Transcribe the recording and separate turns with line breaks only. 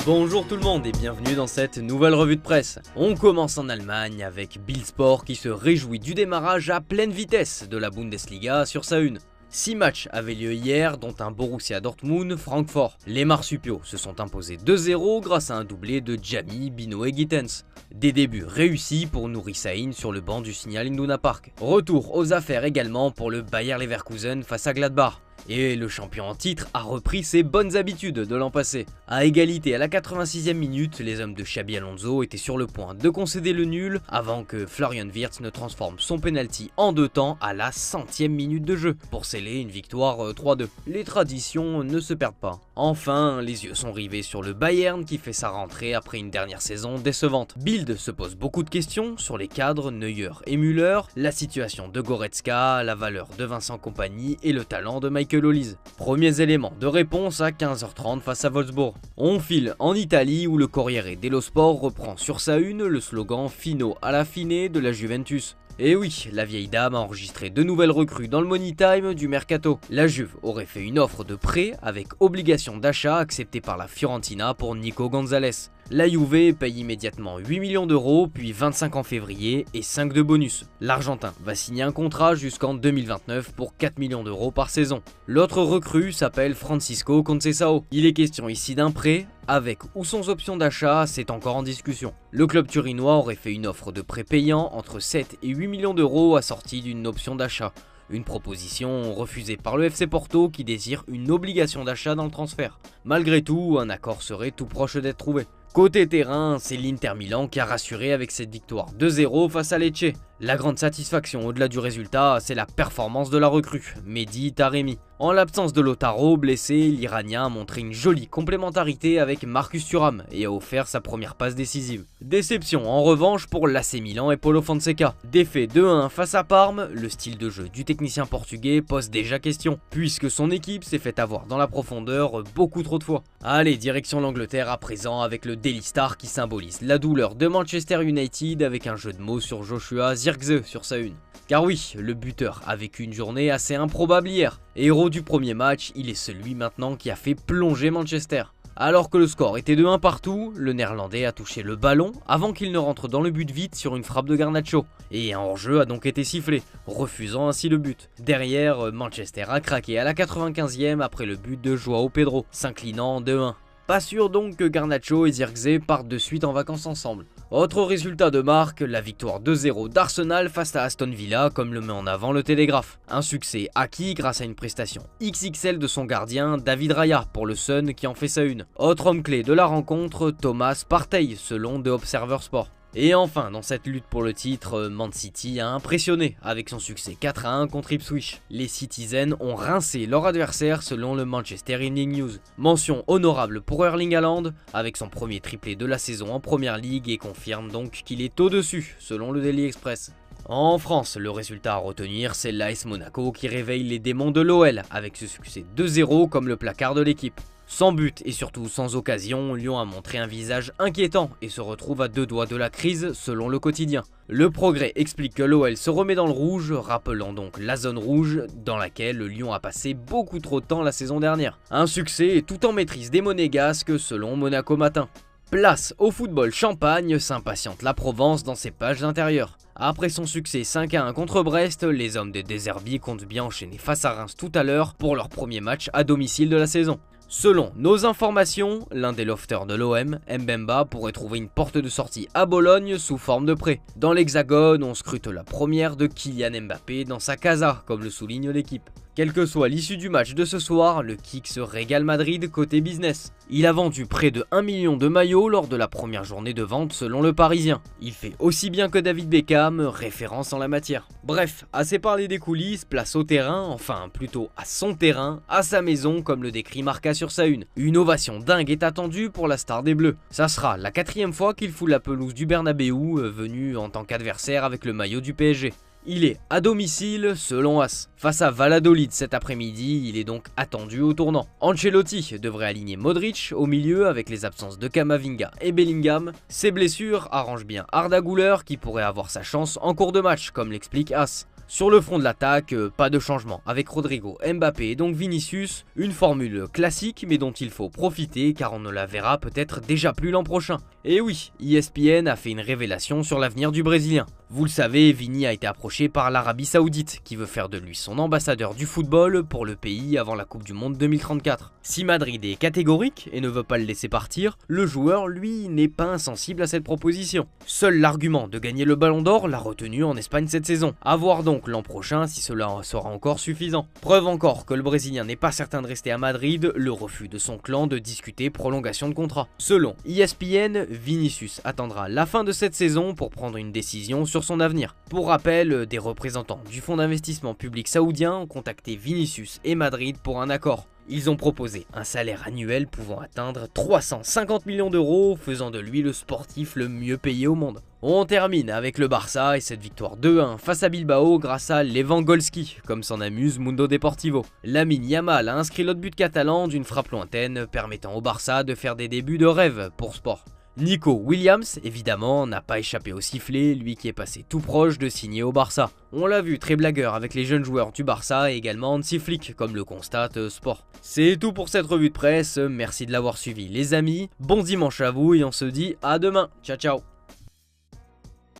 Bonjour tout le monde et bienvenue dans cette nouvelle revue de presse. On commence en Allemagne avec Bild Sport qui se réjouit du démarrage à pleine vitesse de la Bundesliga sur sa une. 6 matchs avaient lieu hier, dont un Borussia Dortmund-Francfort. Les marsupiaux se sont imposés 2-0 grâce à un doublé de Djami, Bino et Gittens. Des débuts réussis pour Nouri Sahin sur le banc du Signal Iduna Park. Retour aux affaires également pour le Bayer Leverkusen face à Gladbach. Et le champion en titre a repris ses bonnes habitudes de l'an passé. À égalité à la 86e minute, les hommes de Xabi Alonso étaient sur le point de concéder le nul avant que Florian Wirtz ne transforme son penalty en 2 temps à la 100e minute de jeu pour sceller une victoire 3-2. Les traditions ne se perdent pas. Enfin, les yeux sont rivés sur le Bayern qui fait sa rentrée après une dernière saison décevante. Bild se pose beaucoup de questions sur les cadres Neuer et Müller, la situation de Goretzka, la valeur de Vincent Kompany et le talent de Michael Olise. Premiers éléments de réponse à 15h30 face à Wolfsburg. On file en Italie où le Corriere dello Sport reprend sur sa une le slogan Fino alla fine de la Juventus. Et oui, la vieille dame a enregistré de nouvelles recrues dans le money time du mercato. La Juve aurait fait une offre de prêt avec obligation d'achat acceptée par la Fiorentina pour Nico Gonzalez. La Juve paye immédiatement 8 millions d'euros, puis 25 en février et 5 de bonus. L'Argentin va signer un contrat jusqu'en 2029 pour 4 millions d'euros par saison. L'autre recrue s'appelle Francisco Conceição. Il est question ici d'un prêt, avec ou sans option d'achat, c'est encore en discussion. Le club turinois aurait fait une offre de prêt payant entre 7 et 8 millions d'euros assortie d'une option d'achat. Une proposition refusée par le FC Porto qui désire une obligation d'achat dans le transfert. Malgré tout, un accord serait tout proche d'être trouvé. Côté terrain, c'est l'Inter Milan qui a rassuré avec cette victoire 2-0 face à Lecce. La grande satisfaction au-delà du résultat, c'est la performance de la recrue, Mehdi Taremi. En l'absence de Lautaro, blessé, l'Iranien a montré une jolie complémentarité avec Marcus Thuram et a offert sa première passe décisive. Déception en revanche pour l'AC Milan et Paulo Fonseca. Défait 2-1 face à Parme, le style de jeu du technicien portugais pose déjà question, puisque son équipe s'est fait avoir dans la profondeur beaucoup trop de fois. Allez, direction l'Angleterre à présent avec le Daily Star qui symbolise la douleur de Manchester United avec un jeu de mots sur Joshua Zirkzee sur sa une. Car oui, le buteur a vécu une journée assez improbable hier. Héros du premier match, il est celui maintenant qui a fait plonger Manchester. Alors que le score était de 1 partout, le néerlandais a touché le ballon avant qu'il ne rentre dans le but vite sur une frappe de Garnacho. Et un hors-jeu a donc été sifflé, refusant ainsi le but. Derrière, Manchester a craqué à la 95e après le but de João Pedro, s'inclinant 2-1. Pas sûr donc que Garnacho et Zirkzee partent de suite en vacances ensemble. Autre résultat de marque, la victoire 2-0 d'Arsenal face à Aston Villa comme le met en avant le Télégraphe. Un succès acquis grâce à une prestation XXL de son gardien David Raya pour le Sun qui en fait sa une. Autre homme clé de la rencontre, Thomas Partey selon The Observer Sport. Et enfin, dans cette lutte pour le titre, Man City a impressionné avec son succès 4-1 contre Ipswich. Les Citizens ont rincé leur adversaire selon le Manchester Evening News. Mention honorable pour Erling Haaland avec son premier triplé de la saison en Première Ligue et confirme donc qu'il est au-dessus selon le Daily Express. En France, le résultat à retenir, c'est l'AS Monaco qui réveille les démons de l'OL avec ce succès 2-0 comme le placard de l'équipe. Sans but et surtout sans occasion, Lyon a montré un visage inquiétant et se retrouve à 2 doigts de la crise selon le quotidien. Le Progrès explique que l'OL se remet dans le rouge, rappelant donc la zone rouge dans laquelle le Lyon a passé beaucoup trop de temps la saison dernière. Un succès tout en maîtrise des Monégasques selon Monaco Matin. Place au football champagne, s'impatiente la Provence dans ses pages d'intérieur. Après son succès 5-1 contre Brest, les hommes de De Zerbi comptent bien enchaîner face à Reims tout à l'heure pour leur premier match à domicile de la saison. Selon nos informations, l'un des lofters de l'OM, Mbemba, pourrait trouver une porte de sortie à Bologne sous forme de prêt. Dans l'Hexagone, on scrute la première de Kylian Mbappé dans sa casa, comme le souligne l'équipe. Quelle que soit l'issue du match de ce soir, le kick se régale Madrid côté business. Il a vendu près de 1 million de maillots lors de la première journée de vente selon le Parisien. Il fait aussi bien que David Beckham, référence en la matière. Bref, assez parlé des coulisses, place au terrain, enfin plutôt à son terrain, à sa maison comme le décrit Marca sur sa une. Une ovation dingue est attendue pour la star des Bleus. Ça sera la 4e fois qu'il fout la pelouse du Bernabéu, venu en tant qu'adversaire avec le maillot du PSG. Il est à domicile selon As. Face à Valladolid cet après-midi, il est donc attendu au tournant. Ancelotti devrait aligner Modric au milieu avec les absences de Camavinga et Bellingham. Ces blessures arrangent bien Arda Güler qui pourrait avoir sa chance en cours de match comme l'explique As. Sur le front de l'attaque, pas de changement avec Rodrigo, Mbappé et donc Vinicius, une formule classique mais dont il faut profiter car on ne la verra peut-être déjà plus l'an prochain. Et oui, ESPN a fait une révélation sur l'avenir du Brésilien. Vous le savez, Vini a été approché par l'Arabie Saoudite qui veut faire de lui son ambassadeur du football pour le pays avant la Coupe du Monde 2034. Si Madrid est catégorique et ne veut pas le laisser partir, le joueur, lui, n'est pas insensible à cette proposition. Seul l'argument de gagner le Ballon d'Or l'a retenu en Espagne cette saison. À voir donc l'an prochain si cela sera encore suffisant. Preuve encore que le Brésilien n'est pas certain de rester à Madrid, le refus de son clan de discuter prolongation de contrat. Selon ESPN, Vinicius attendra la fin de cette saison pour prendre une décision sur son avenir. Pour rappel, des représentants du fonds d'investissement public saoudien ont contacté Vinicius et Madrid pour un accord. Ils ont proposé un salaire annuel pouvant atteindre 350 millions d'euros, faisant de lui le sportif le mieux payé au monde. On termine avec le Barça et cette victoire 2-1 face à Bilbao grâce à Lewandowski, comme s'en amuse Mundo Deportivo. Lamine Yamal a inscrit l'autre but catalan d'une frappe lointaine, permettant au Barça de faire des débuts de rêve pour Sport. Nico Williams, évidemment, n'a pas échappé au sifflet, lui qui est passé tout proche de signer au Barça. On l'a vu très blagueur avec les jeunes joueurs du Barça et également Hansi Flick, comme le constate Sport. C'est tout pour cette revue de presse, merci de l'avoir suivi les amis, bon dimanche à vous et on se dit à demain, ciao ciao.